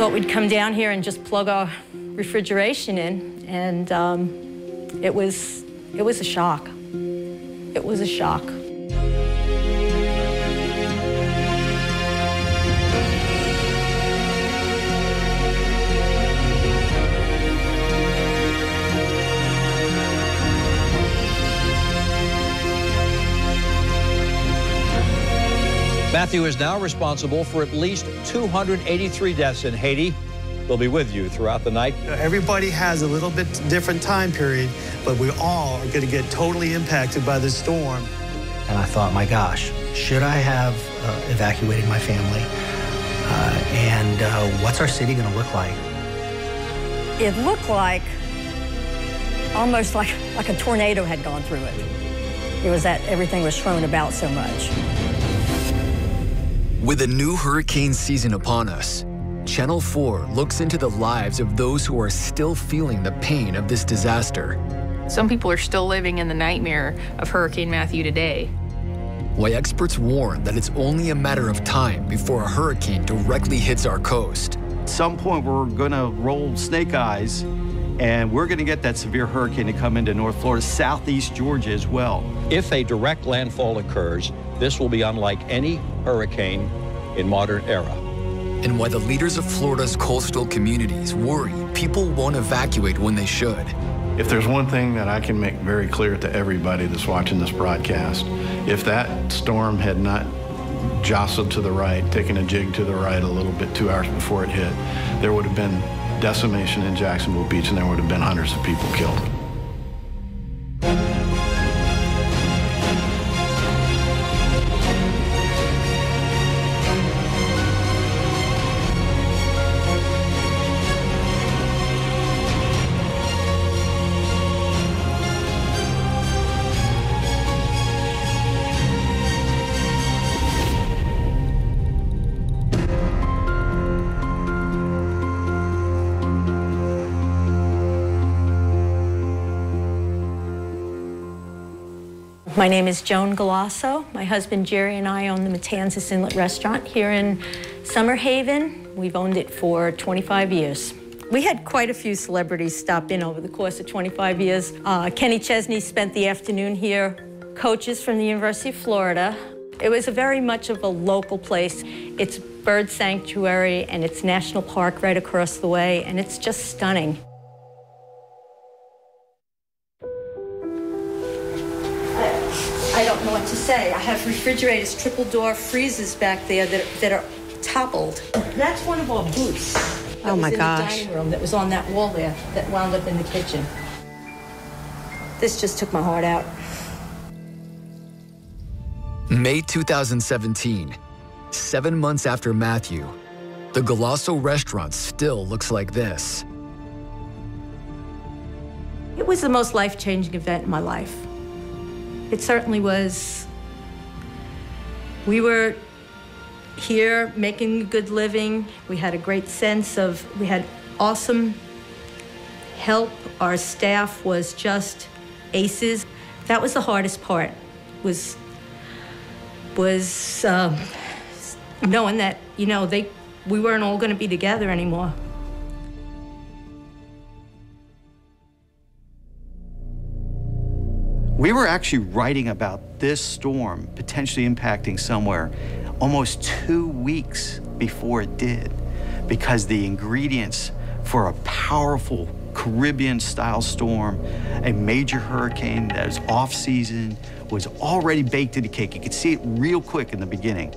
thought we'd come down here and just plug our refrigeration in, and it was a shock. It was a shock. Matthew is now responsible for at least 283 deaths in Haiti. We'll be with you throughout the night. Everybody has a little bit different time period, but we all are going to get totally impacted by this storm. And I thought, my gosh, should I have evacuated my family? What's our city going to look like? It looked like almost like a tornado had gone through it. It was that everything was thrown about so much. With a new hurricane season upon us, Channel 4 looks into the lives of those who are still feeling the pain of this disaster. Some people are still living in the nightmare of Hurricane Matthew today. Why experts warn that it's only a matter of time before a hurricane directly hits our coast. At some point, we're gonna roll snake eyes, and we're gonna get that severe hurricane to come into North Florida, southeast Georgia as well. If a direct landfall occurs, this will be unlike any hurricane in modern era. And why the leaders of Florida's coastal communities worry people won't evacuate when they should. If there's one thing that I can make very clear to everybody that's watching this broadcast, if that storm had not jostled to the right, taken a jig to the right a little bit 2 hours before it hit, there would have been decimation in Jacksonville Beach, and there would have been hundreds of people killed. My name is Joan Galasso. My husband Jerry and I own the Matanzas Inlet restaurant here in Summer Haven. We've owned it for 25 years. We had quite a few celebrities stop in over the course of 25 years. Kenny Chesney spent the afternoon here, coaches from the University of Florida. It was very much of a local place. It's bird sanctuary and it's national park right across the way, and it's just stunning. I don't know what to say. I have refrigerators, triple door freezers back there that are toppled. That's one of our booths. Oh my gosh. In the dining room that was on that wall there that wound up in the kitchen. This just took my heart out. May 2017, 7 months after Matthew, the Galasso restaurant still looks like this. It was the most life-changing event in my life. It certainly was. We were here making a good living. We had a great sense of, we had awesome help. Our staff was just aces. That was the hardest part, was knowing that, you know, we weren't all gonna be together anymore. We were actually writing about this storm potentially impacting somewhere almost 2 weeks before it did, because the ingredients for a powerful Caribbean-style storm, a major hurricane that was off-season, was already baked into cake. You could see it real quick in the beginning.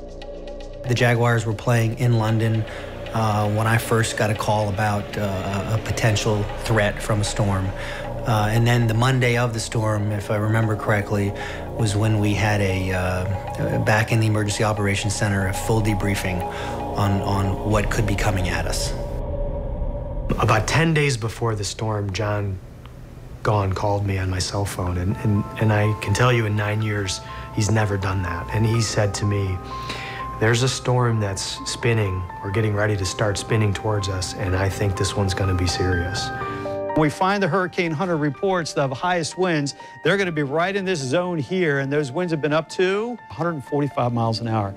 The Jaguars were playing in London when I first got a call about a potential threat from a storm. And then the Monday of the storm, if I remember correctly, was when we had back in the Emergency Operations Center, a full debriefing on what could be coming at us. About 10 days before the storm, John Gahn called me on my cell phone, and I can tell you in 9 years, he's never done that. And he said to me, there's a storm that's spinning, or getting ready to start spinning towards us, and I think this one's gonna be serious. We find the Hurricane Hunter reports the highest winds. They're gonna be right in this zone here, and those winds have been up to 145 miles an hour.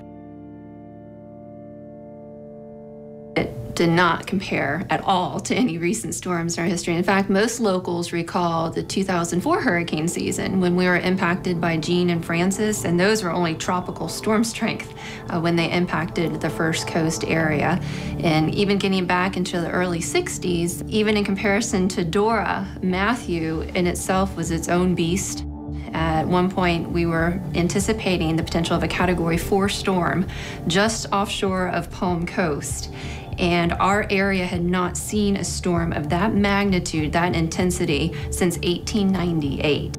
did not compare at all to any recent storms in our history. In fact, most locals recall the 2004 hurricane season when we were impacted by Jeanne and Francis, and those were only tropical storm strength when they impacted the First Coast area. And even getting back into the early 60s, even in comparison to Dora, Matthew in itself was its own beast. At one point, we were anticipating the potential of a Category 4 storm just offshore of Palm Coast. And our area had not seen a storm of that magnitude, that intensity, since 1898.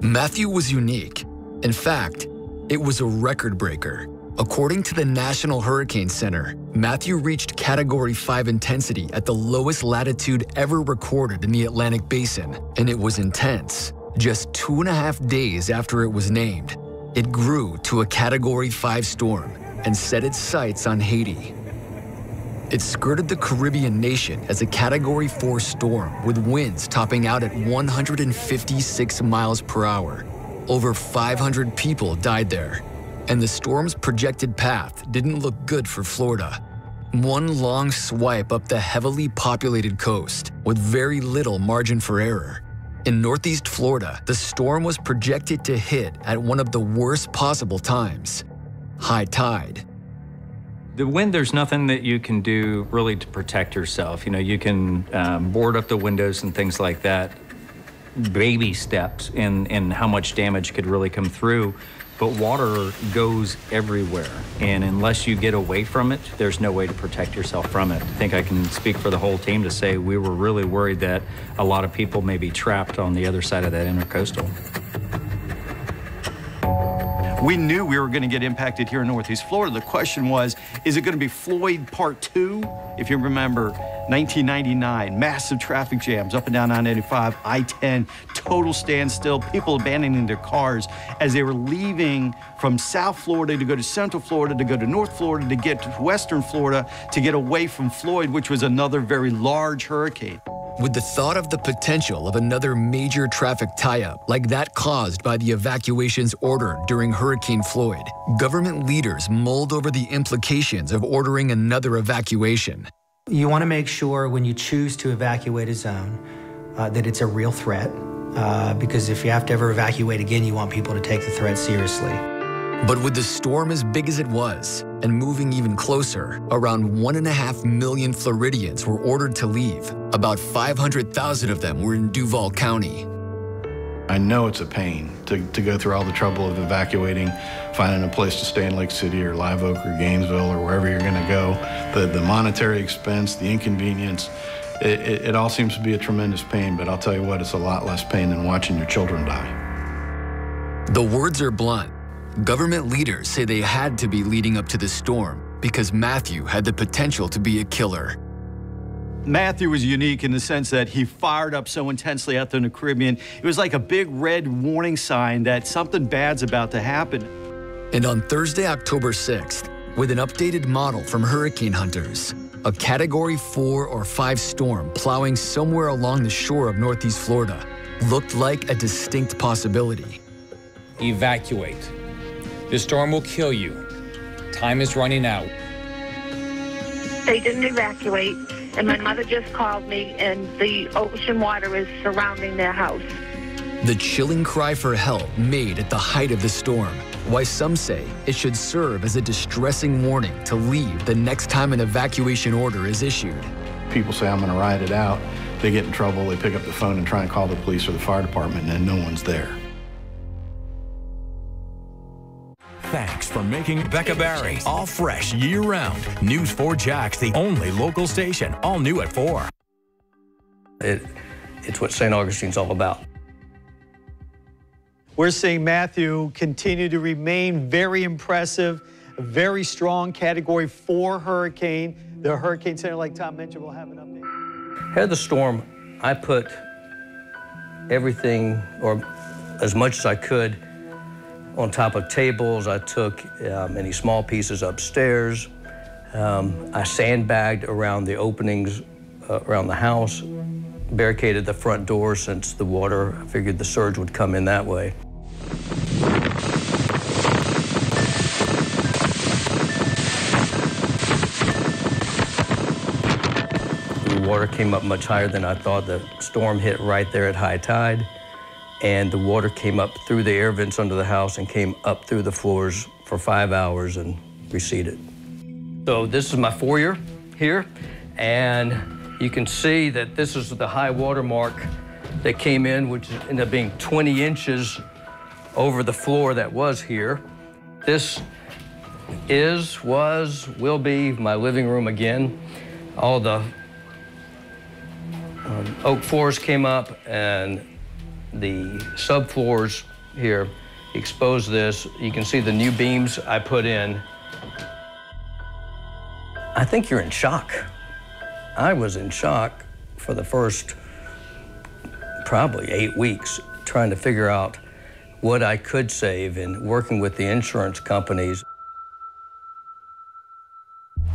Matthew was unique. In fact, it was a record breaker. According to the National Hurricane Center, Matthew reached Category 5 intensity at the lowest latitude ever recorded in the Atlantic Basin, and it was intense. Just 2.5 days after it was named, it grew to a Category 5 storm and set its sights on Haiti. It skirted the Caribbean nation as a Category 4 storm with winds topping out at 156 miles per hour. Over 500 people died there, and the storm's projected path didn't look good for Florida. One long swipe up the heavily populated coast with very little margin for error. In Northeast Florida, the storm was projected to hit at one of the worst possible times, high tide. The wind, there's nothing that you can do really to protect yourself. You know, you can board up the windows and things like that, baby steps in how much damage could really come through. But water goes everywhere, and unless you get away from it, there's no way to protect yourself from it. I think I can speak for the whole team to say we were really worried that a lot of people may be trapped on the other side of that intercoastal. We knew we were going to get impacted here in Northeast Florida. The question was, is it going to be Floyd Part 2? If you remember, 1999, massive traffic jams up and down I-95, I-10, total standstill, people abandoning their cars as they were leaving from South Florida to go to Central Florida, to go to North Florida, to get to Western Florida, to get away from Floyd, which was another very large hurricane. With the thought of the potential of another major traffic tie-up like that caused by the evacuations ordered during Hurricane Floyd, government leaders mulled over the implications of ordering another evacuation. You want to make sure when you choose to evacuate a zone that it's a real threat, because if you have to ever evacuate again, you want people to take the threat seriously. But with the storm as big as it was, and moving even closer, around 1.5 million Floridians were ordered to leave. About 500,000 of them were in Duval County. I know it's a pain to go through all the trouble of evacuating, finding a place to stay in Lake City or Live Oak or Gainesville or wherever you're going to go. The monetary expense, the inconvenience, it all seems to be a tremendous pain, but I'll tell you what, it's a lot less pain than watching your children die. The words are blunt. Government leaders say they had to be leading up to the storm because Matthew had the potential to be a killer. Matthew was unique in the sense that he fired up so intensely out there in the Caribbean. It was like a big red warning sign that something bad's about to happen. And on Thursday, October 6th, with an updated model from Hurricane Hunters, a Category 4 or 5 storm plowing somewhere along the shore of Northeast Florida looked like a distinct possibility. Evacuate. The storm will kill you. Time is running out. They didn't evacuate, and my mother just called me, and the ocean water is surrounding their house. The chilling cry for help made at the height of the storm. Why some say it should serve as a distressing warning to leave the next time an evacuation order is issued. People say, I'm going to ride it out. They get in trouble, they pick up the phone and try and call the police or the fire department, and then no one's there. Thanks for making Becca Barry all fresh year-round. News 4JAX, the only local station, all new at 4. It's what St. Augustine's all about. We're seeing Matthew continue to remain very impressive, a very strong Category 4 hurricane. The Hurricane Center, like Tom mentioned, will have an update. Ahead of the storm, I put everything, or as much as I could, on top of tables. I took any small pieces upstairs. I sandbagged around the openings around the house, barricaded the front door since the water, I figured the surge would come in that way. water came up much higher than I thought. The storm hit right there at high tide, and the water came up through the air vents under the house and came up through the floors for 5 hours and receded. So this is my foyer here, and you can see that this is the high water mark that came in, which ended up being 20 inches over the floor that was here. This will be my living room again. All the oak floors came up, and the subfloors here exposed this. You can see the new beams I put in. I think you're in shock. I was in shock for the first probably 8 weeks trying to figure out what I could save and working with the insurance companies.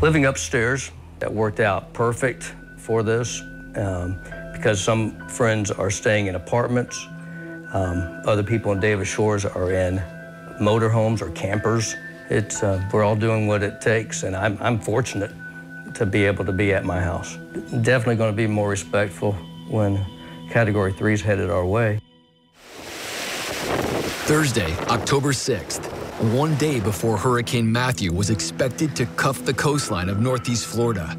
Living upstairs, that worked out perfect for this because some friends are staying in apartments. Other people in Davis Shores are in motorhomes or campers. We're all doing what it takes, and I'm fortunate to be able to be at my house. Definitely going to be more respectful when Category 3 is headed our way. Thursday, October 6th, one day before Hurricane Matthew was expected to cuff the coastline of Northeast Florida.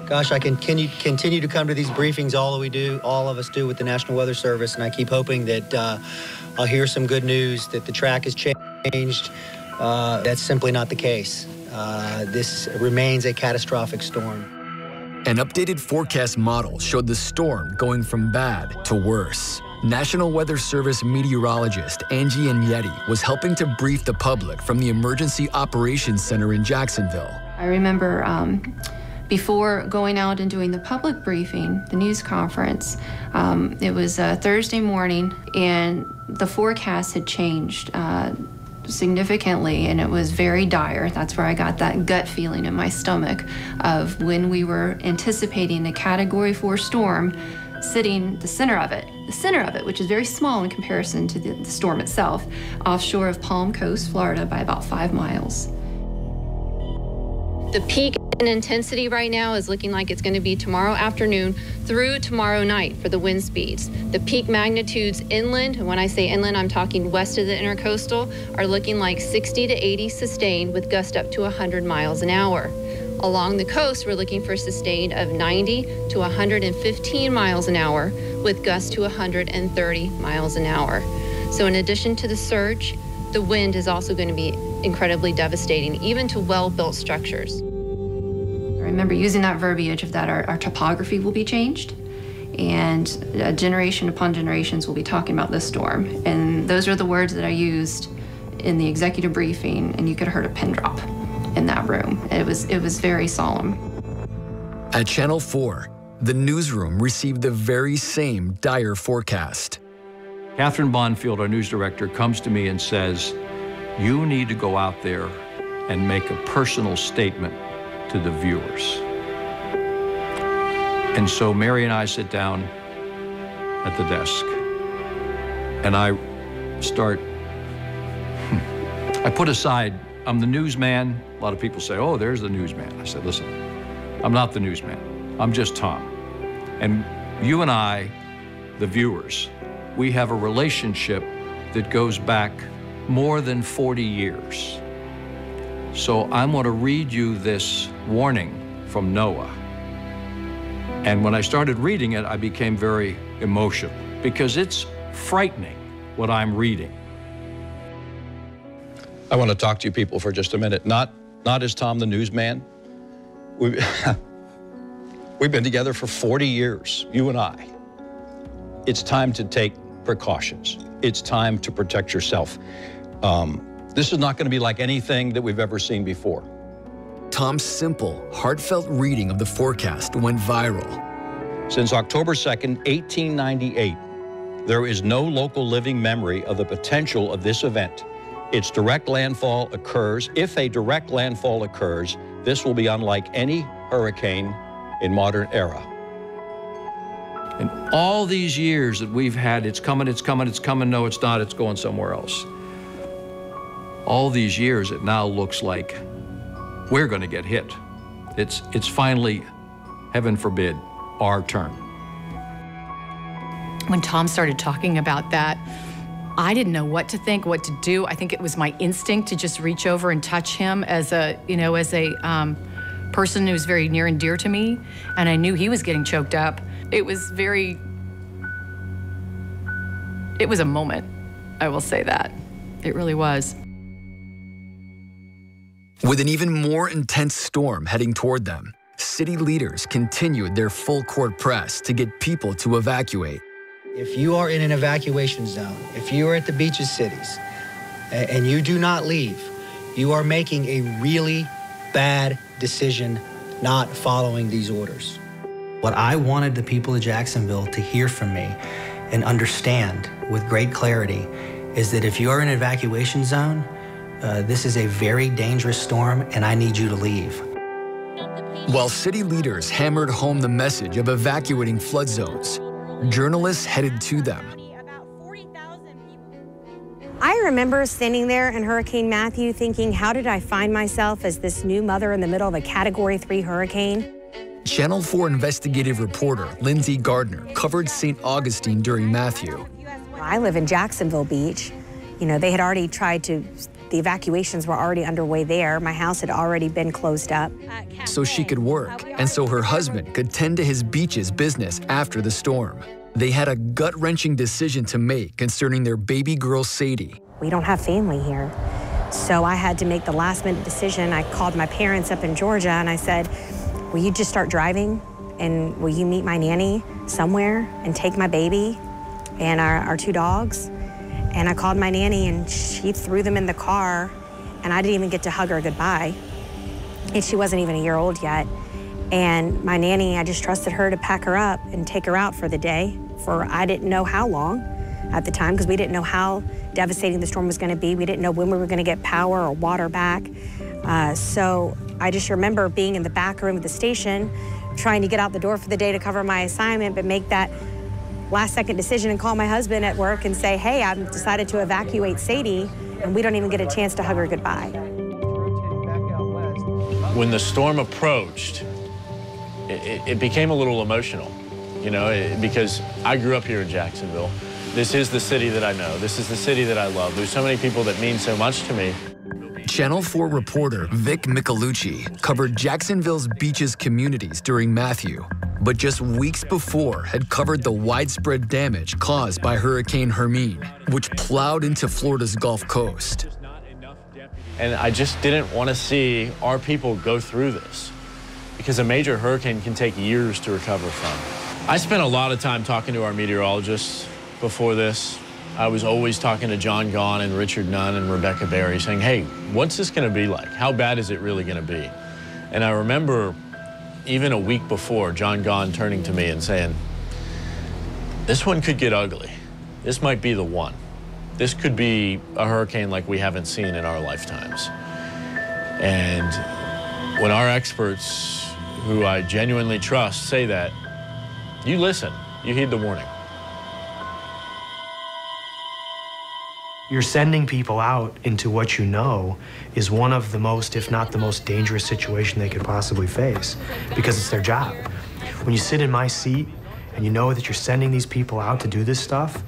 Gosh, I can continue to come to these briefings, all of us do with the National Weather Service, and I keep hoping that I'll hear some good news, that the track has changed. That's simply not the case. This remains a catastrophic storm. An updated forecast model showed the storm going from bad to worse. National Weather Service meteorologist Angie Agnetti was helping to brief the public from the Emergency Operations Center in Jacksonville. I remember before going out and doing the public briefing, the news conference, it was Thursday morning, and the forecast had changed significantly, and it was very dire. That's where I got that gut feeling in my stomach of when we were anticipating a Category 4 storm sitting the center of it, which is very small in comparison to the storm itself, offshore of Palm Coast, Florida, by about 5 miles. The peak in intensity right now is looking like it's going to be tomorrow afternoon through tomorrow night for the wind speeds. The peak magnitudes inland, and when I say inland, I'm talking west of the intercoastal, are looking like 60 to 80 sustained with gusts up to 100 miles an hour. Along the coast, we're looking for sustained of 90 to 115 miles an hour with gusts to 130 miles an hour. So in addition to the surge, the wind is also going to be incredibly devastating, even to well-built structures. I remember using that verbiage of that our topography will be changed, and generation upon generations will be talking about this storm. And those are the words that I used in the executive briefing, and you could have heard a pin drop in that room. It was very solemn. At Channel 4, the newsroom received the very same dire forecast. Catherine Bonfield, our news director, comes to me and says, "You need to go out there and make a personal statement to the viewers." And so Mary and I sit down at the desk, and I put aside, I'm the newsman. A lot of people say, "Oh, there's the newsman." I said, "Listen, I'm not the newsman. I'm just Tom. And you and I, the viewers, we have a relationship that goes back more than 40 years. So I'm going to read you this warning from NOAA." And when I started reading it, I became very emotional because it's frightening what I'm reading. I want to talk to you people for just a minute. Not as Tom the newsman. We've been together for 40 years, you and I. It's time to take precautions. It's time to protect yourself. This is not going to be like anything that we've ever seen before. Tom's simple, heartfelt reading of the forecast went viral. Since October 2nd, 1898, there is no local living memory of the potential of this event. Its direct landfall occurs. If a direct landfall occurs, this will be unlike any hurricane in modern era. In all these years that we've had, it's coming, it's coming, it's coming, no, it's not, it's going somewhere else. All these years, it now looks like we're going to get hit. It's finally heaven forbid, our turn. When Tom started talking about that, I didn't know what to think, what to do. I think it was my instinct to just reach over and touch him as a, person who's very near and dear to me, and I knew he was getting choked up. It was a moment, I will say that. It really was. With an even more intense storm heading toward them, city leaders continued their full-court press to get people to evacuate. If you are in an evacuation zone, if you are at the beaches cities, and you do not leave, you are making a really bad decision not following these orders. What I wanted the people of Jacksonville to hear from me and understand with great clarity is that if you are in an evacuation zone, this is a very dangerous storm and I need you to leave. While city leaders hammered home the message of evacuating flood zones, journalists headed to them. I remember standing there in Hurricane Matthew thinking, how did I find myself as this new mother in the middle of a Category 3 hurricane? Channel 4 investigative reporter Lindsay Gardner covered St. Augustine during Matthew. I live in Jacksonville Beach. They had already the evacuations were already underway there. My house had already been closed up. So she could work, and so her husband could tend to his beach's business after the storm. They had a gut-wrenching decision to make concerning their baby girl, Sadie. We don't have family here. So I had to make the last-minute decision. I called my parents up in Georgia, and I said, will you just start driving, and will you meet my nanny somewhere and take my baby and our 2 dogs? And I called my nanny, and she threw them in the car, and I didn't even get to hug her goodbye. And she wasn't even a year old yet. And my nanny, I just trusted her to pack her up and take her out for the day for I didn't know how long at the time, because we didn't know how devastating the storm was going to be. We didn't know when we were going to get power or water back. So I just remember being in the back room of the station, trying to get out the door for the day to cover my assignment, but make that last-second decision and call my husband at work and say, hey, I've decided to evacuate Sadie, and we don't even get a chance to hug her goodbye. When the storm approached, it became a little emotional, because I grew up here in Jacksonville. This is the city that I know. This is the city that I love. There's so many people that mean so much to me. Channel 4 reporter Vic Michelucci covered Jacksonville's beaches communities during Matthew, but just weeks before had covered the widespread damage caused by Hurricane Hermine, which plowed into Florida's Gulf Coast. And I just didn't want to see our people go through this, because a major hurricane can take years to recover from. I spent a lot of time talking to our meteorologists before this. I was always talking to John Gahn and Richard Nunn and Rebecca Berry saying, hey, what's this going to be like? How bad is it really going to be? And I remember even a week before, John Gahn turning to me and saying, this one could get ugly. This might be the one. This could be a hurricane like we haven't seen in our lifetimes. And when our experts, who I genuinely trust, say that, you listen, you heed the warning. You're sending people out into what you know is one of the most, if not the most dangerous situation they could possibly face, because it's their job. When you sit in my seat and you know that you're sending these people out to do this stuff,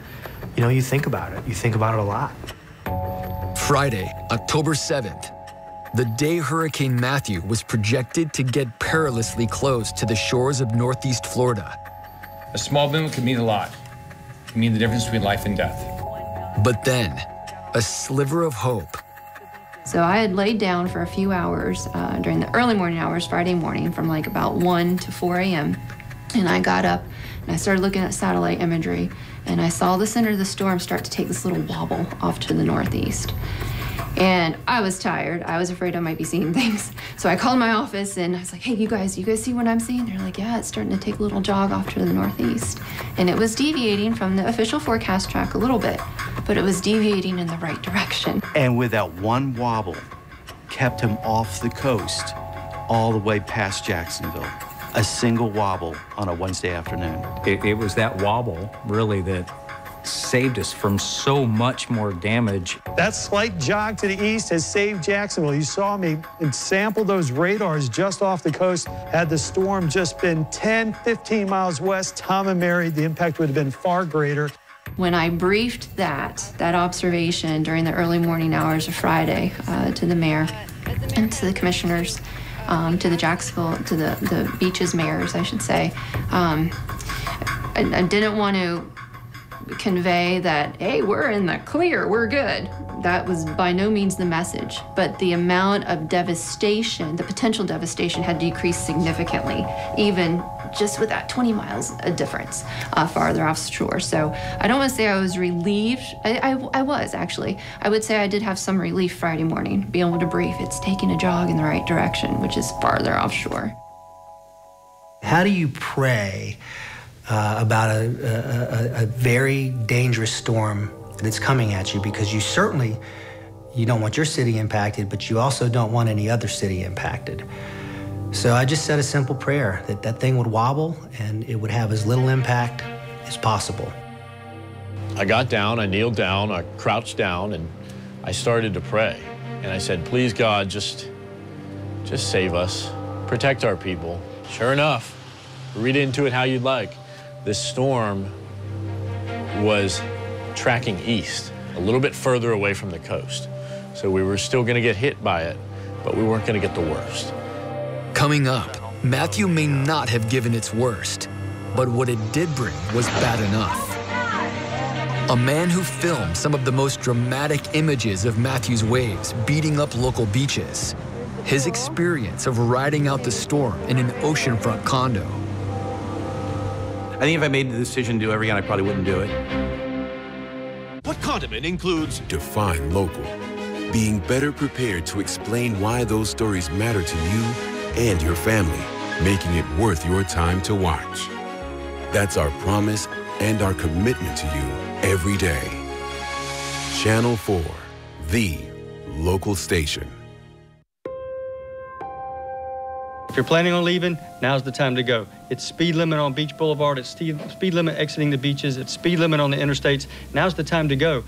you think about it. You think about it a lot. Friday, October 7th, the day Hurricane Matthew was projected to get perilously close to the shores of Northeast Florida. A small movement could mean a lot. It can mean the difference between life and death. But then, a sliver of hope. So I had laid down for a few hours during the early morning hours, Friday morning, from like about 1 to 4 a.m. And I got up and I started looking at satellite imagery, and I saw the center of the storm start to take this little wobble off to the northeast. And I was tired. I was afraid I might be seeing things. So I called my office and I was like, hey, you guys see what I'm seeing? They're like, yeah, it's starting to take a little jog off to the northeast. And it was deviating from the official forecast track a little bit, but it was deviating in the right direction. And with that one wobble, kept him off the coast all the way past Jacksonville. A single wobble on a Wednesday afternoon. It was that wobble, really, that saved us from so much more damage. That slight jog to the east has saved Jacksonville. You saw me sample those radars just off the coast. Had the storm just been 10, 15 miles west, Tom and Mary, the impact would have been far greater. When I briefed that observation during the early morning hours of Friday to the mayor and to the commissioners, to the Jacksonville, to the beaches mayors, I should say, I didn't want to convey that, hey, we're in the clear, we're good. That was by no means the message, but the amount of devastation, the potential devastation had decreased significantly, even just with that 20 miles a difference farther offshore. So I don't want to say I was relieved. I was, actually. I would say I did have some relief Friday morning, being able to brief. It's taking a jog in the right direction, which is farther offshore. How do you pray about a very dangerous storm that's coming at you? Because you don't want your city impacted, but you also don't want any other city impacted. So I just said a simple prayer that that thing would wobble and it would have as little impact as possible. I got down, I kneeled down, I crouched down, and I started to pray. And I said, please, God, just save us, protect our people. Sure enough, read into it how you'd like. This storm was tracking east, a little bit further away from the coast. So we were still gonna get hit by it, but we weren't gonna get the worst. Coming up, Matthew may not have given its worst, but what it did bring was bad enough. A man who filmed some of the most dramatic images of Matthew's waves beating up local beaches. His experience of riding out the storm in an oceanfront condo. I think if I made the decision to do it again, I probably wouldn't do it. What condiment includes Define local. Being better prepared to explain why those stories matter to you and your family, making it worth your time to watch. That's our promise and our commitment to you every day. Channel 4, the local station. If you're planning on leaving, now's the time to go. It's speed limit on Beach Boulevard, it's speed limit exiting the beaches, it's speed limit on the interstates. Now's the time to go.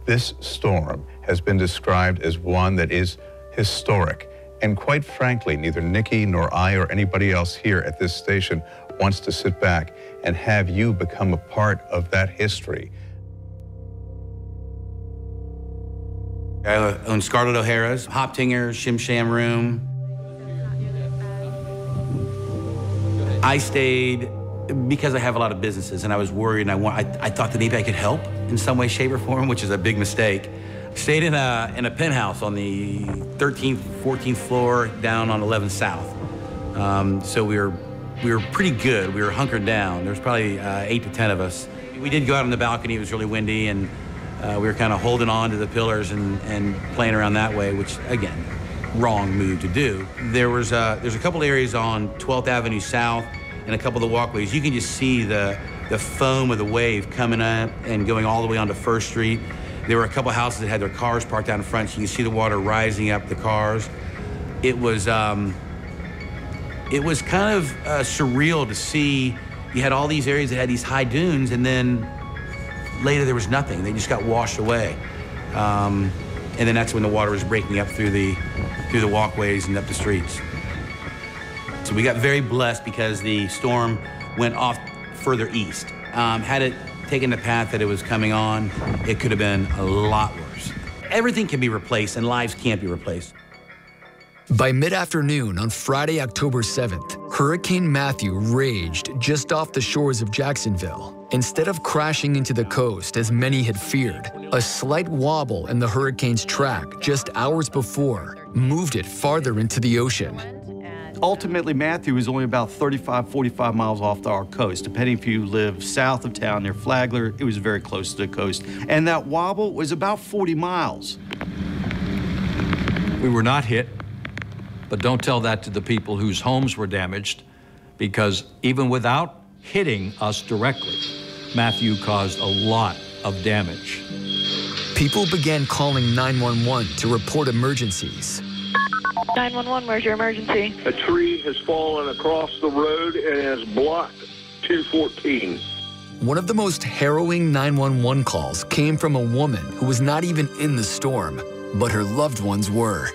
This storm has been described as one that is historic. And quite frankly, neither Nikki nor I or anybody else here at this station wants to sit back and have you become a part of that history. I own Scarlett O'Hara's, Hoptingers, Shim Sham Room. I stayed because I have a lot of businesses and I was worried and I thought that maybe I could help in some way, shape, or form, which is a big mistake. Stayed in a penthouse on the 13th, 14th floor down on 11th South. So we were pretty good. We were hunkered down. There was probably 8 to 10 of us. We did go out on the balcony. It was really windy, and we were kind of holding on to the pillars and playing around that way, which, again, wrong move to do. There's a couple areas on 12th Avenue South and a couple of the walkways. You can just see the foam of the wave coming up and going all the way onto First Street. There were a couple houses that had their cars parked out in front, so you can see the water rising up the cars. It was kind of surreal to see. You had all these areas that had these high dunes, and then later there was nothing. They just got washed away. And then that's when the water was breaking up through the walkways and up the streets. So we got very blessed because the storm went off further east. Had it taken the path that it was coming on, it could have been a lot worse. Everything can be replaced and lives can't be replaced. By mid-afternoon on Friday, October 7th, Hurricane Matthew raged just off the shores of Jacksonville. Instead of crashing into the coast as many had feared, a slight wobble in the hurricane's track just hours before moved it farther into the ocean. Ultimately, Matthew is only about 35, 45 miles off our coast. Depending if you live south of town near Flagler, it was very close to the coast. And that wobble was about 40 miles. We were not hit, but don't tell that to the people whose homes were damaged, because even without hitting us directly, Matthew caused a lot of damage. People began calling 911 to report emergencies. 911, where's your emergency? A tree has fallen across the road and has blocked 214. One of the most harrowing 911 calls came from a woman who was not even in the storm, but her loved ones were.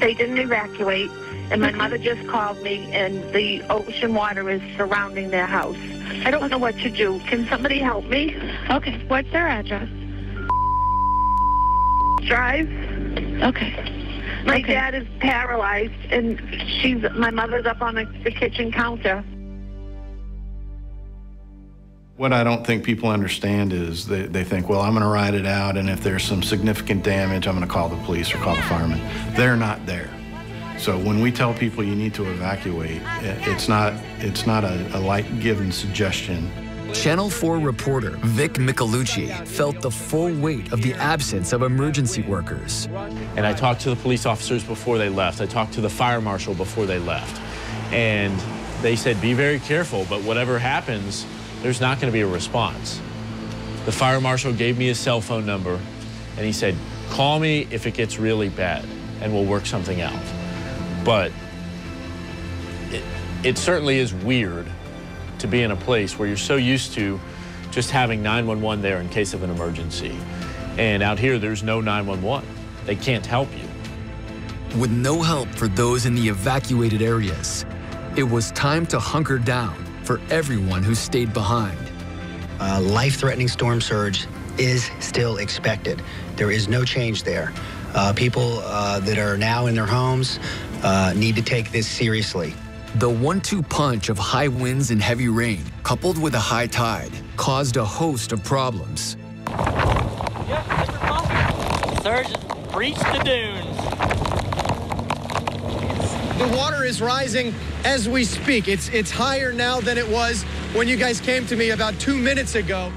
They didn't evacuate, and my mother just called me, and the ocean water is surrounding their house. I don't know what to do. Can somebody help me? Okay, what's their address? Drive. Okay. My dad is paralyzed, and my mother's up on the kitchen counter. What I don't think people understand is they think, well, I'm going to ride it out, and if there's some significant damage, I'm going to call the police or call the firemen. They're not there. So when we tell people you need to evacuate, it's not a light-given suggestion. Channel 4 reporter Vic Michelucci felt the full weight of the absence of emergency workers. And I talked to the police officers before they left. I talked to the fire marshal before they left. And they said, be very careful, but whatever happens, there's not going to be a response. The fire marshal gave me his cell phone number, and he said, call me if it gets really bad, and we'll work something out. But it certainly is weird to be in a place where you're so used to just having 911 there in case of an emergency. And out here, there's no 911. They can't help you. With no help for those in the evacuated areas, it was time to hunker down for everyone who stayed behind. Life-threatening storm surge is still expected. There is no change there. People that are now in their homes need to take this seriously. The 1-2 punch of high winds and heavy rain, coupled with a high tide, caused a host of problems. Surge has breached the dunes. The water is rising as we speak. It's higher now than it was when you guys came to me about 2 minutes ago.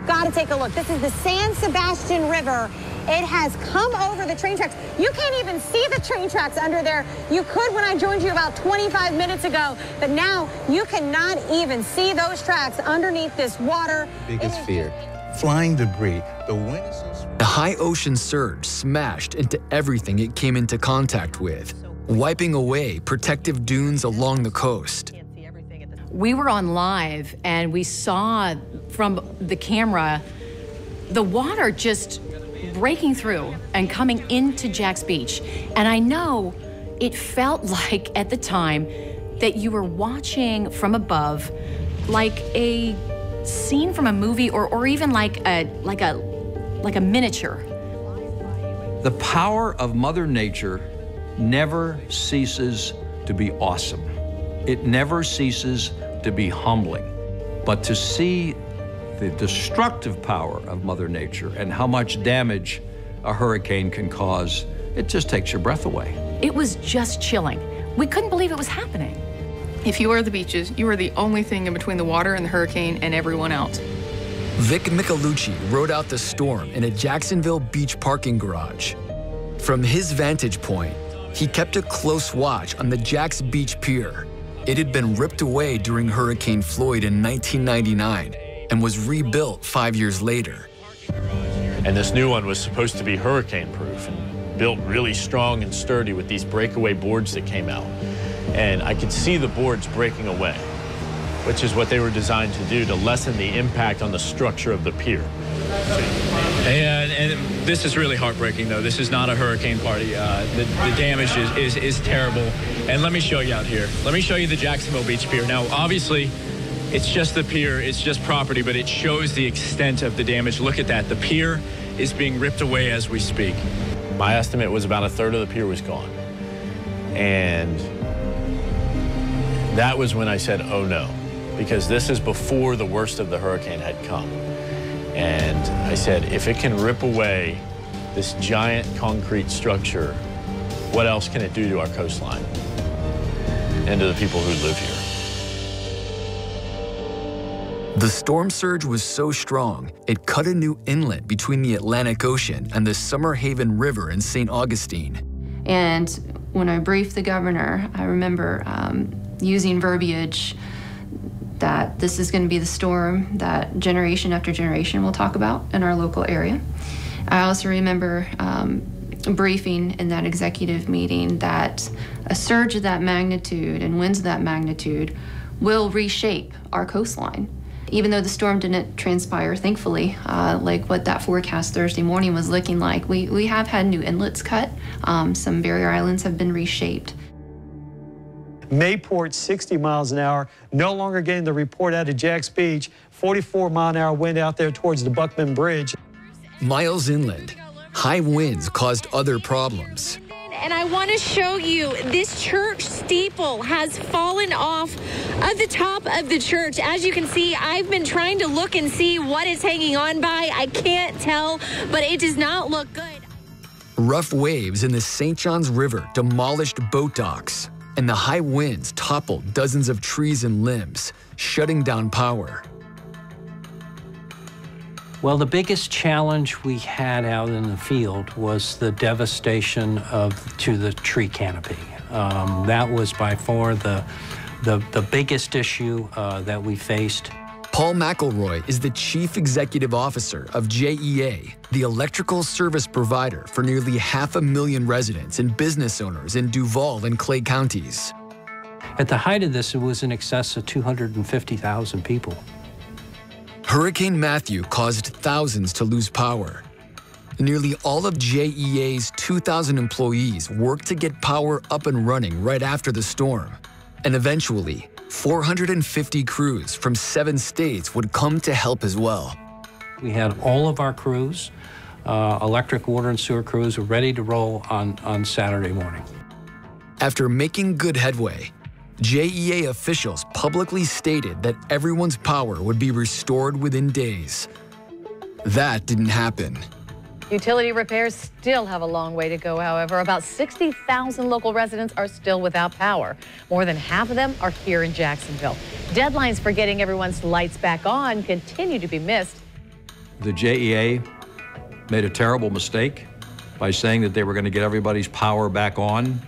Gotta take a look. This is the San Sebastian River. It has come over the train tracks. You can't even see the train tracks under there. You could when I joined you about 25 minutes ago, but now you cannot even see those tracks underneath this water. Biggest fear, flying debris. The wind is so strong. The high ocean surge smashed into everything it came into contact with, wiping away protective dunes along the coast. We were on live, and we saw from the camera the water just breaking through and coming into Jack's Beach. And I know it felt like at the time that you were watching from above like a scene from a movie or even like a miniature. The power of Mother Nature never ceases to be awesome. It never ceases to be humbling. But to see the destructive power of Mother Nature and how much damage a hurricane can cause, it just takes your breath away. It was just chilling. We couldn't believe it was happening. If you were at the beaches, you were the only thing in between the water and the hurricane and everyone else. Vic Michelucci rode out the storm in a Jacksonville beach parking garage. From his vantage point, he kept a close watch on the Jack's Beach Pier. It had been ripped away during Hurricane Floyd in 1999 and was rebuilt 5 years later. And this new one was supposed to be hurricane-proof and built really strong and sturdy with these breakaway boards that came out. And I could see the boards breaking away, which is what they were designed to do to lessen the impact on the structure of the pier. And this is really heartbreaking, though. This is not a hurricane party. The damage is terrible. And let me show you out here. Let me show you the Jacksonville Beach Pier. Now, obviously, it's just the pier, it's just property, but it shows the extent of the damage. Look at that. The pier is being ripped away as we speak. My estimate was about a third of the pier was gone. And that was when I said, oh no, because this is before the worst of the hurricane had come. And I said, if it can rip away this giant concrete structure, what else can it do to our coastline and to the people who live here? The storm surge was so strong, it cut a new inlet between the Atlantic Ocean and the Summer Haven River in St. Augustine. And when I briefed the governor, I remember using verbiage that this is going to be the storm that generation after generation will talk about in our local area. I also remember briefing in that executive meeting that a surge of that magnitude and winds of that magnitude will reshape our coastline. Even though the storm didn't transpire, thankfully, like what that forecast Thursday morning was looking like, we have had new inlets cut. Some barrier islands have been reshaped. Mayport, 60 miles an hour, no longer getting the report out of Jax Beach. 44-mile-an-hour wind out there towards the Buckman Bridge. Miles inland, high winds caused other problems. And I want to show you this church steeple has fallen off of the top of the church. As you can see, I've been trying to look and see what it's hanging on by. I can't tell, but it does not look good. Rough waves in the St. Johns River demolished boat docks, and the high winds toppled dozens of trees and limbs, shutting down power. Well, the biggest challenge we had out in the field was the devastation to the tree canopy. That was by far the biggest issue that we faced. Paul McElroy is the Chief Executive Officer of JEA, the electrical service provider for nearly 500,000 residents and business owners in Duval and Clay counties. At the height of this, it was in excess of 250,000 people. Hurricane Matthew caused thousands to lose power. Nearly all of JEA's 2,000 employees worked to get power up and running right after the storm. And eventually, 450 crews from 7 states would come to help as well. We had all of our crews, electric, water, and sewer crews, were ready to roll on Saturday morning. After making good headway, JEA officials publicly stated that everyone's power would be restored within days. That didn't happen. Utility repairs still have a long way to go, however. About 60,000 local residents are still without power. More than half of them are here in Jacksonville. Deadlines for getting everyone's lights back on continue to be missed. The JEA made a terrible mistake by saying that they were going to get everybody's power back on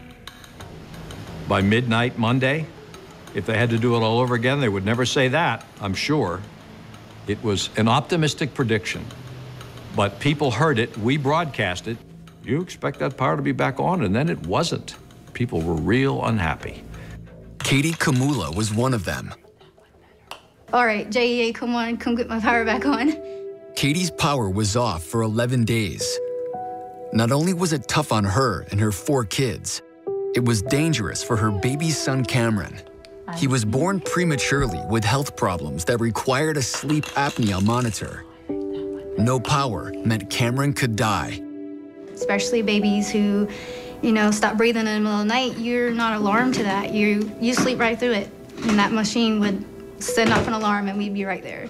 by midnight Monday. If they had to do it all over again, they would never say that, I'm sure. It was an optimistic prediction, but people heard it, we broadcast it. You expect that power to be back on, and then it wasn't. People were real unhappy. Katie Kamula was one of them. All right, JEA, come on, come get my power back on. Katie's power was off for 11 days. Not only was it tough on her and her 4 kids, it was dangerous for her baby son, Cameron. He was born prematurely with health problems that required a sleep apnea monitor. No power meant Cameron could die. Especially babies who, stop breathing in the middle of the night, you're not alarmed to that. You sleep right through it. And that machine would send off an alarm and we'd be right there.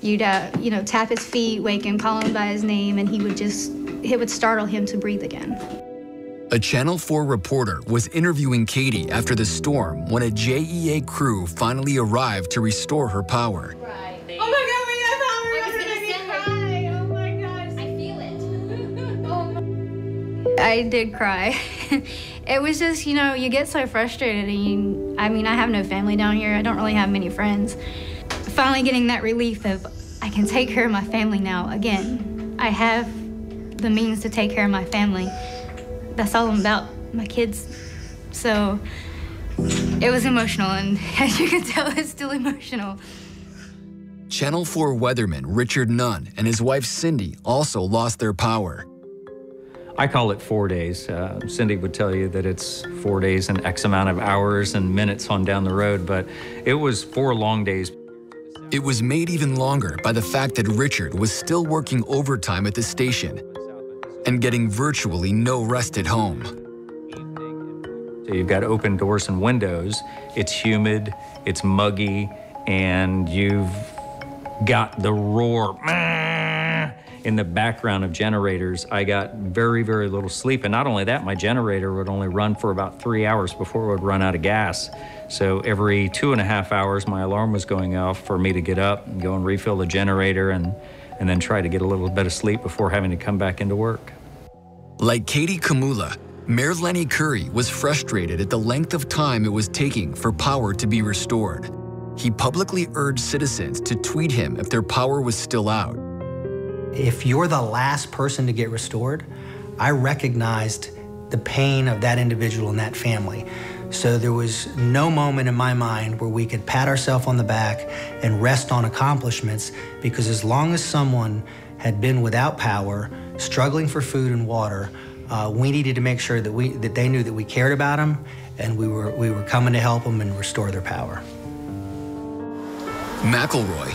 You'd, tap his feet, wake him, call him by his name, and it would startle him to breathe again. A Channel 4 reporter was interviewing Katie after the storm when a JEA crew finally arrived to restore her power. Right. Oh my God, we got power! You're gonna make me cry! Oh my gosh. I feel it. I did cry. It was just, you get so frustrated. And I have no family down here. I don't really have many friends. Finally getting that relief of I can take care of my family now again. I have the means to take care of my family. That's all I'm about, my kids. So it was emotional, and as you can tell, it's still emotional. Channel 4 weatherman Richard Nunn and his wife Cindy also lost their power. I call it 4 days. Cindy would tell you that it's 4 days and X amount of hours and minutes on down the road, but it was 4 long days. It was made even longer by the fact that Richard was still working overtime at the station and getting virtually no rest at home. So you've got open doors and windows, it's humid, it's muggy, and you've got the roar in the background of generators. I got very, very little sleep, and not only that, my generator would only run for about 3 hours before it would run out of gas. So every 2.5 hours, my alarm was going off for me to get up and go and refill the generator and then try to get a little bit of sleep before having to come back into work. Like Katie Kamula, Mayor Lenny Curry was frustrated at the length of time it was taking for power to be restored. He publicly urged citizens to tweet him if their power was still out. If you're the last person to get restored, I recognized the pain of that individual and that family. So there was no moment in my mind where we could pat ourselves on the back and rest on accomplishments, because as long as someone had been without power, struggling for food and water, we needed to make sure that they knew that we cared about them, and we were coming to help them and restore their power. McElroy,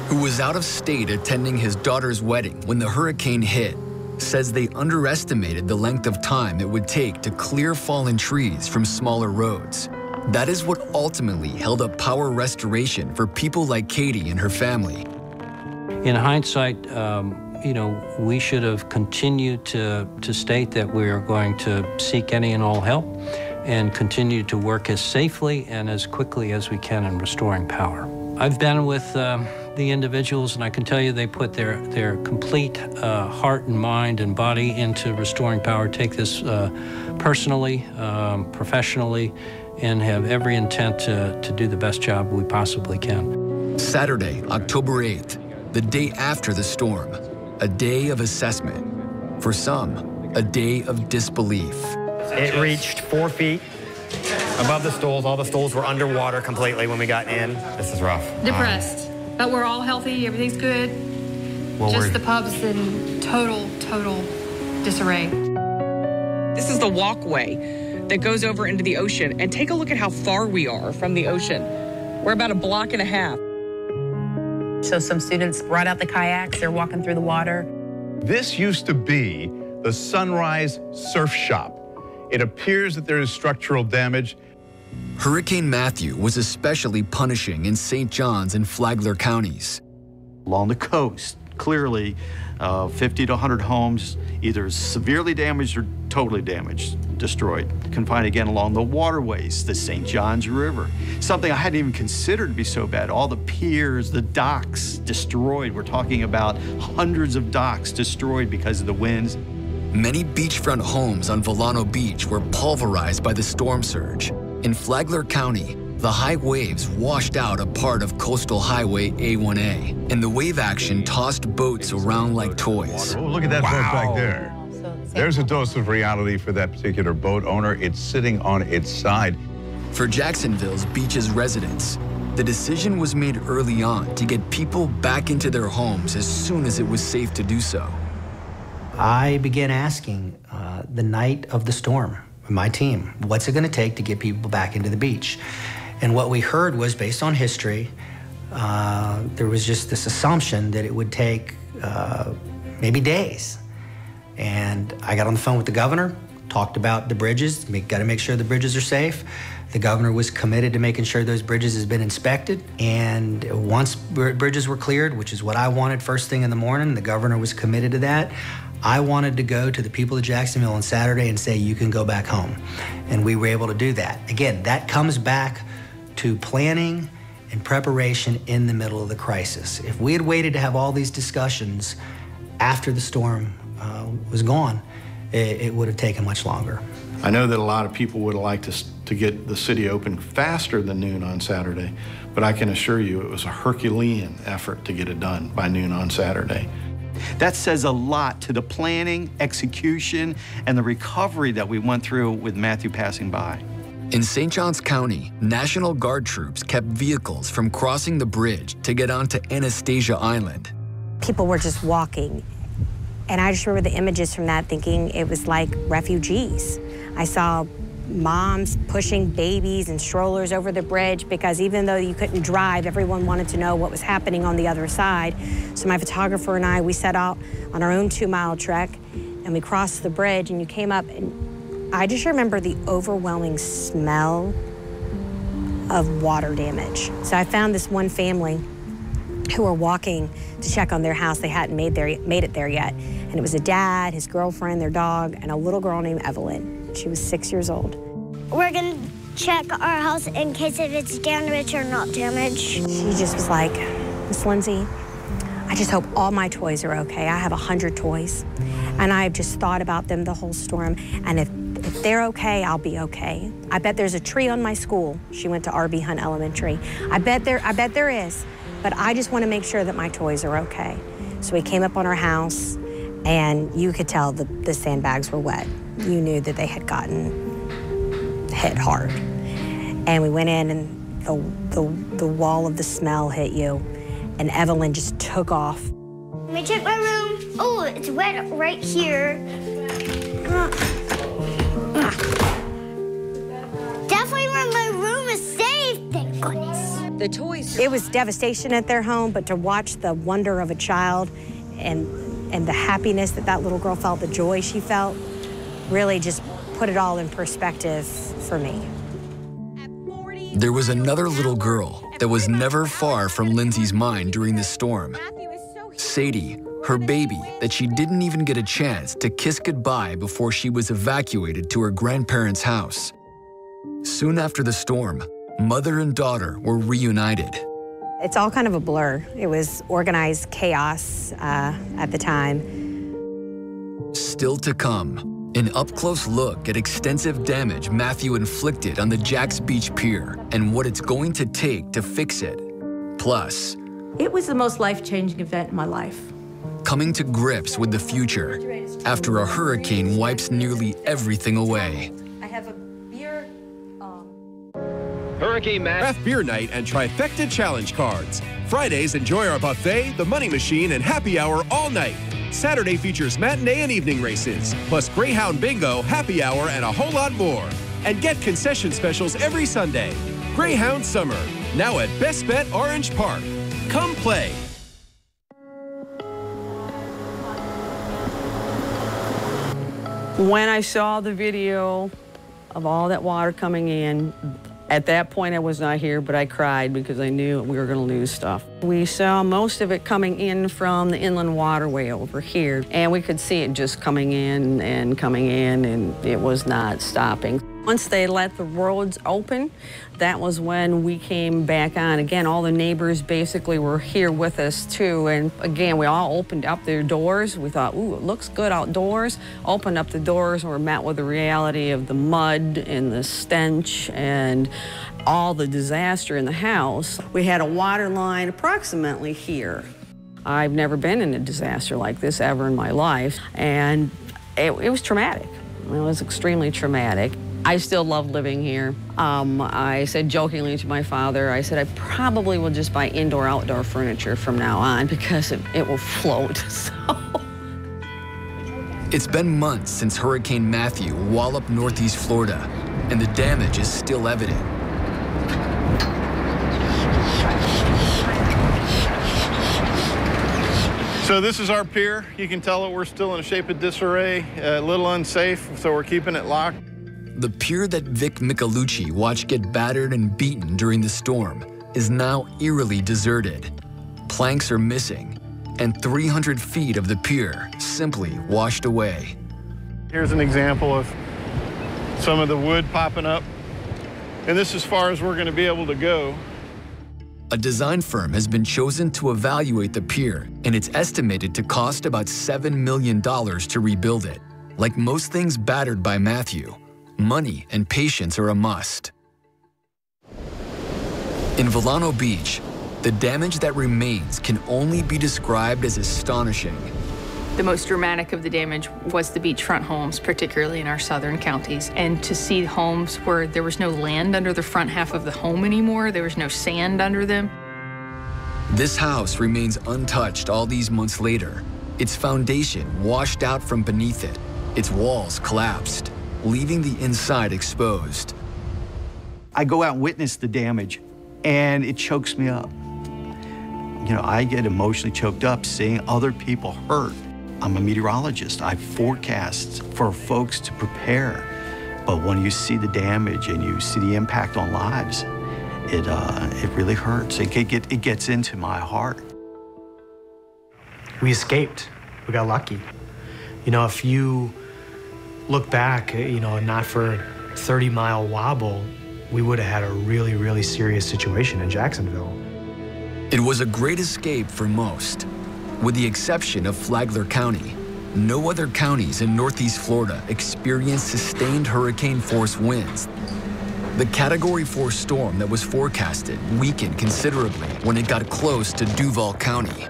who was out of state attending his daughter's wedding when the hurricane hit, says they underestimated the length of time it would take to clear fallen trees from smaller roads. That is what ultimately held up power restoration for people like Katie and her family. In hindsight, you know, we should have continued to state that we are going to seek any and all help and continue to work as safely and as quickly as we can in restoring power. I've been with the individuals, and I can tell you they put their complete heart and mind and body into restoring power, take this personally, professionally, and have every intent to do the best job we possibly can. Saturday, October 8th, the day after the storm, a day of assessment. For some, a day of disbelief. It reached 4 feet above the stools. All the stools were underwater completely when we got in. This is rough. Depressed. But we're all healthy, everything's good. Well, just the pub's in total disarray. This is the walkway that goes over into the ocean. And take a look at how far we are from the ocean. We're about 1.5 blocks. So some students brought out the kayaks, they're walking through the water. This used to be the Sunrise Surf Shop. It appears that there is structural damage. Hurricane Matthew was especially punishing in St. Johns and Flagler counties. Along the coast, clearly 50 to 100 homes either severely damaged or totally damaged, destroyed. Confined again along the waterways, the St. Johns River. Something I hadn't even considered to be so bad. All the piers, the docks destroyed. We're talking about hundreds of docks destroyed because of the winds. Many beachfront homes on Volano Beach were pulverized by the storm surge. In Flagler County, the high waves washed out a part of Coastal Highway A1A, and the wave action tossed boats around like toys. Oh, look at that boat back there. There's a dose of reality for that particular boat owner. It's sitting on its side. For Jacksonville's beaches residents, the decision was made early on to get people back into their homes as soon as it was safe to do so. I began asking the night of the storm, my team, what's it going to take to get people back into the beach? And what we heard was, based on history, there was just this assumption that it would take maybe days. And I got on the phone with the governor, talked about the bridges, got to make sure the bridges are safe. The governor was committed to making sure those bridges has been inspected. And once bridges were cleared, which is what I wanted first thing in the morning, the governor was committed to that. I wanted to go to the people of Jacksonville on Saturday and say, you can go back home. And we were able to do that. Again, that comes back to planning and preparation in the middle of the crisis. If we had waited to have all these discussions after the storm was gone, it would have taken much longer. I know that a lot of people would have liked to get the city open faster than noon on Saturday, but I can assure you it was a Herculean effort to get it done by noon on Saturday. That says a lot to the planning, execution, and the recovery that we went through with Matthew passing by. In St. Johns County, National Guard troops kept vehicles from crossing the bridge to get onto Anastasia Island. People were just walking. And I just remember the images from that, thinking it was like refugees. I saw moms pushing babies and strollers over the bridge because even though you couldn't drive, everyone wanted to know what was happening on the other side. So my photographer and I, we set out on our own 2-mile trek, and we crossed the bridge, and you came up, and I just remember the overwhelming smell of water damage. So I found this one family who were walking to check on their house. They hadn't made it there yet. And it was a dad, his girlfriend, their dog, and a little girl named Evelyn. She was 6 years old. We're gonna check our house in case if it's damaged or not damaged. She just was like, Miss Lindsay, I just hope all my toys are okay. I have 100 toys. And I've just thought about them the whole storm. And if they're okay, I'll be okay. I bet there's a tree on my school. She went to R.B. Hunt Elementary. I bet there is. But I just want to make sure that my toys are okay. So we came up on our house, and you could tell the sandbags were wet. You knew that they had gotten hit hard. And we went in, and the wall of the smell hit you, and Evelyn just took off. Let me check my room. Oh, it's wet right here. Definitely where my room is safe, thank goodness. The toys. It was devastation at their home, but to watch the wonder of a child and the happiness that little girl felt, the joy she felt, really just put it all in perspective for me. There was another little girl that was never far from Lindsay's mind during the storm. Sadie, her baby that she didn't even get a chance to kiss goodbye before she was evacuated to her grandparents' house. Soon after the storm, mother and daughter were reunited. It's all kind of a blur. It was organized chaos at the time. Still to come, an up-close look at extensive damage Matthew inflicted on the Jax Beach Pier and what it's going to take to fix it. Plus, it was the most life-changing event in my life. Coming to grips with the future after a hurricane wipes nearly everything away. I have a beer. Hurricane Craft Beer Night and Trifecta Challenge cards. Fridays, enjoy our buffet, the money machine, and happy hour all night. Saturday features matinee and evening races, plus Greyhound Bingo, happy hour, and a whole lot more. And get concession specials every Sunday. Greyhound Summer, now at Best Bet Orange Park. Come play. When I saw the video of all that water coming in, at that point I was not here, but I cried because I knew we were going to lose stuff. We saw most of it coming in from the inland waterway over here, and we could see it just coming in, and it was not stopping. Once they let the roads open, that was when we came back on. Again, all the neighbors basically were here with us too, and again, we all opened up their doors. We thought, ooh, it looks good outdoors. Opened up the doors and were met with the reality of the mud and the stench and all the disaster in the house. We had a water line approximately here. I've never been in a disaster like this ever in my life, and it was traumatic. It was extremely traumatic. I still love living here. I said jokingly to my father, I said, I probably will just buy indoor-outdoor furniture from now on because it will float, so. It's been months since Hurricane Matthew walloped Northeast Florida, and the damage is still evident. So this is our pier. You can tell that we're still in a shape of disarray, a little unsafe, so we're keeping it locked. The pier that Vic Michelucci watched get battered and beaten during the storm is now eerily deserted. Planks are missing, and 300 feet of the pier simply washed away. Here's an example of some of the wood popping up, and this is as far as we're going to be able to go. A design firm has been chosen to evaluate the pier, and it's estimated to cost about $7 million to rebuild it. Like most things battered by Matthew, money and patience are a must. In Volano Beach, the damage that remains can only be described as astonishing. The most dramatic of the damage was the beachfront homes, particularly in our southern counties. And to see homes where there was no land under the front half of the home anymore, there was no sand under them. This house remains untouched all these months later. Its foundation washed out from beneath it, its walls collapsed, leaving the inside exposed. I go out and witness the damage, and it chokes me up. You know, I get emotionally choked up seeing other people hurt. I'm a meteorologist. I forecast for folks to prepare. But when you see the damage and you see the impact on lives, it really hurts. It gets into my heart. We escaped. We got lucky. You know, if you look back, you know, not for a 30-mile wobble, we would have had a really, really serious situation in Jacksonville. It was a great escape for most. With the exception of Flagler County, no other counties in Northeast Florida experienced sustained hurricane-force winds. The Category 4 storm that was forecasted weakened considerably when it got close to Duval County.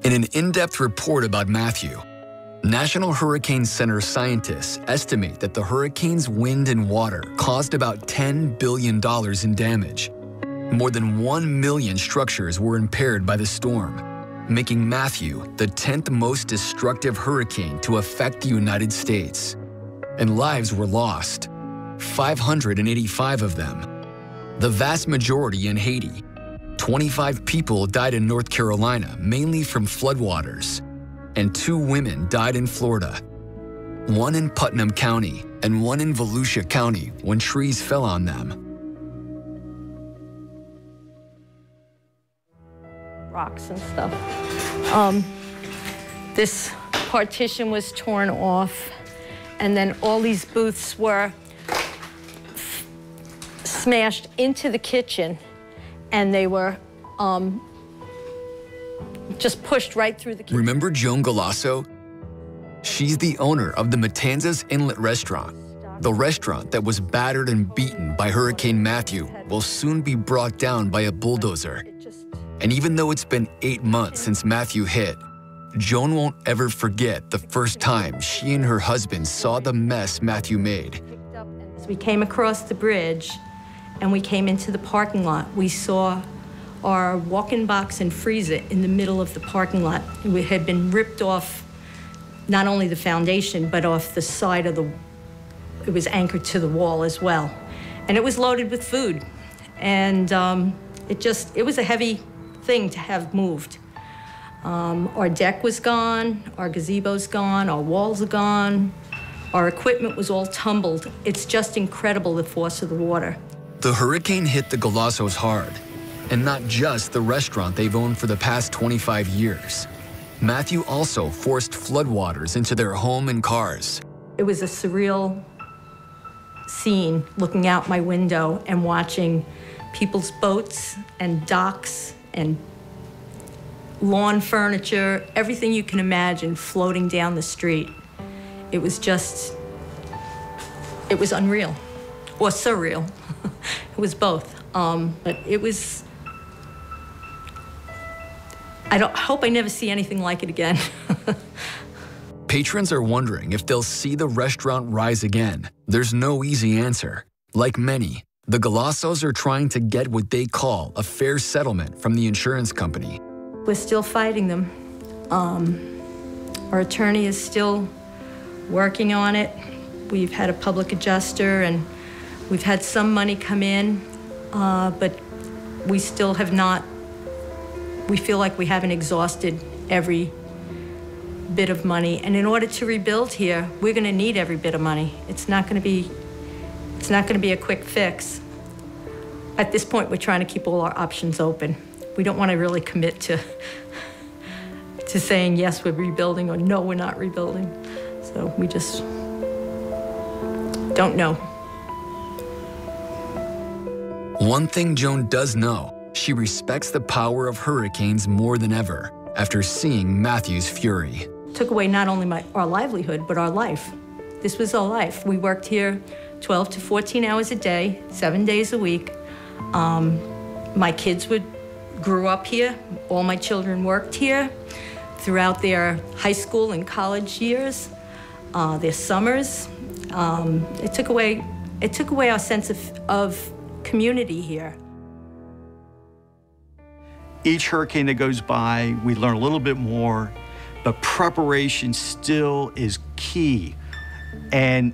In an in-depth report about Matthew, National Hurricane Center scientists estimate that the hurricane's wind and water caused about $10 billion in damage. More than 1 million structures were impaired by the storm, making Matthew the 10th most destructive hurricane to affect the United States. And lives were lost, 585 of them. The vast majority in Haiti. 25 people died in North Carolina, mainly from floodwaters. And 2 women died in Florida. 1 in Putnam County and 1 in Volusia County when trees fell on them. Rocks and stuff. This partition was torn off, and then all these booths were smashed into the kitchen, and they were just pushed right through the kitchen. Remember Joan Galasso? She's the owner of the Matanzas Inlet Restaurant. The restaurant that was battered and beaten by Hurricane Matthew will soon be brought down by a bulldozer. And even though it's been 8 months since Matthew hit, Joan won't ever forget the first time she and her husband saw the mess Matthew made. As we came across the bridge and we came into the parking lot, we saw our walk-in box and freezer in the middle of the parking lot. It had been ripped off, not only the foundation, but off the side of it was anchored to the wall as well. And it was loaded with food. And it was a heavy thing to have moved. Our deck was gone, our gazebo's gone, our walls are gone, our equipment was all tumbled. It's just incredible, the force of the water. The hurricane hit the Galassos hard, and not just the restaurant they've owned for the past 25 years. Matthew also forced floodwaters into their home and cars. It was a surreal scene, looking out my window and watching people's boats and docks and lawn furniture, everything you can imagine floating down the street. It was unreal, or surreal. It was both, but it was, I hope I never see anything like it again. Patrons are wondering if they'll see the restaurant rise again. There's no easy answer. Like many, the Galassos are trying to get what they call a fair settlement from the insurance company. We're still fighting them. Our attorney is still working on it. We've had a public adjuster and we've had some money come in, but we still have not, we feel like we haven't exhausted every bit of money. And in order to rebuild here, we're gonna need every bit of money. It's not gonna be a quick fix. At this point, we're trying to keep all our options open. We don't want to really commit to saying, yes, we're rebuilding, or no, we're not rebuilding. So we just don't know. One thing Joan does know, she respects the power of hurricanes more than ever after seeing Matthew's fury. Took away not only our livelihood, but our life. This was our life. We worked here 12 to 14 hours a day, 7 days a week. My kids grew up here. All my children worked here throughout their high school and college years, their summers. It took away our sense of community here. Each hurricane that goes by, we learn a little bit more, but preparation still is key. And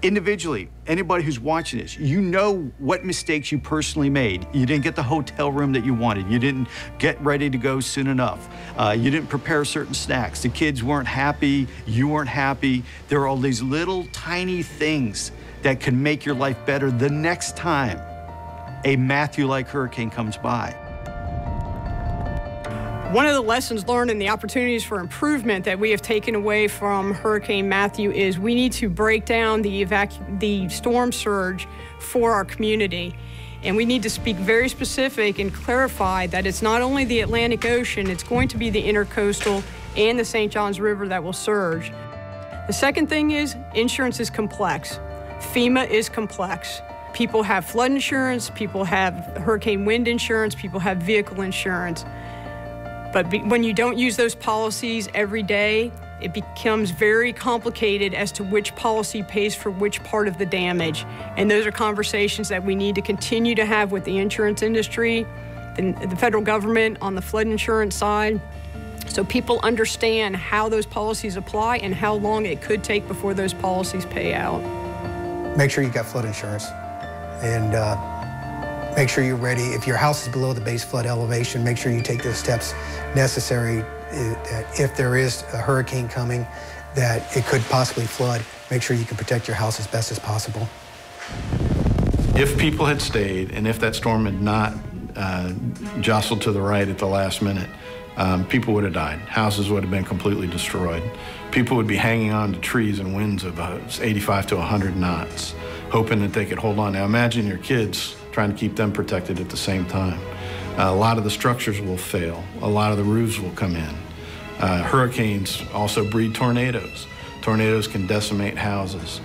individually, anybody who's watching this, you know what mistakes you personally made. You didn't get the hotel room that you wanted. You didn't get ready to go soon enough. You didn't prepare certain snacks. The kids weren't happy. You weren't happy. There are all these little tiny things that can make your life better the next time a Matthew-like hurricane comes by. One of the lessons learned and the opportunities for improvement that we have taken away from Hurricane Matthew is we need to break down the storm surge for our community. And we need to speak very specific and clarify that it's not only the Atlantic Ocean, it's going to be the intercoastal and the St. Johns River that will surge. The second thing is insurance is complex. FEMA is complex. People have flood insurance, people have hurricane wind insurance, people have vehicle insurance. But when you don't use those policies every day, it becomes very complicated as to which policy pays for which part of the damage. And those are conversations that we need to continue to have with the insurance industry, the federal government on the flood insurance side, so people understand how those policies apply and how long it could take before those policies pay out. Make sure you got flood insurance, and make sure you're ready. If your house is below the base flood elevation, make sure you take the steps necessary that if there is a hurricane coming, that it could possibly flood, make sure you can protect your house as best as possible. If people had stayed, and if that storm had not jostled to the right at the last minute, people would have died. Houses would have been completely destroyed. People would be hanging on to trees in winds of 85 to 100 knots, hoping that they could hold on. Now imagine your kids trying to keep them protected at the same time. A lot of the structures will fail. A lot of the roofs will come in. Hurricanes also breed tornadoes. Tornadoes can decimate houses.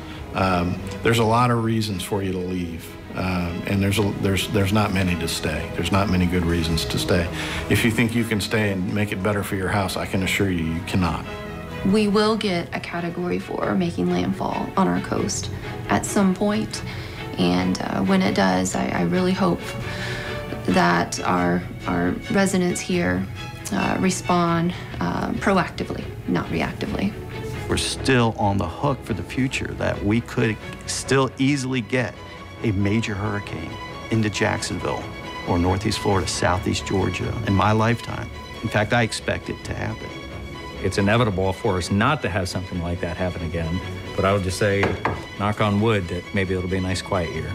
There's a lot of reasons for you to leave. And there's not many to stay. There's not many good reasons to stay. If you think you can stay and make it better for your house, I can assure you, you cannot. We will get a Category 4 making landfall on our coast at some point. And when it does, I really hope that our residents here respond proactively, not reactively. We're still on the hook for the future, that we could still easily get a major hurricane into Jacksonville or Northeast Florida, Southeast Georgia in my lifetime. In fact, I expect it to happen. It's inevitable for us not to have something like that happen again, but I would just say, knock on wood, that maybe it'll be a nice quiet year.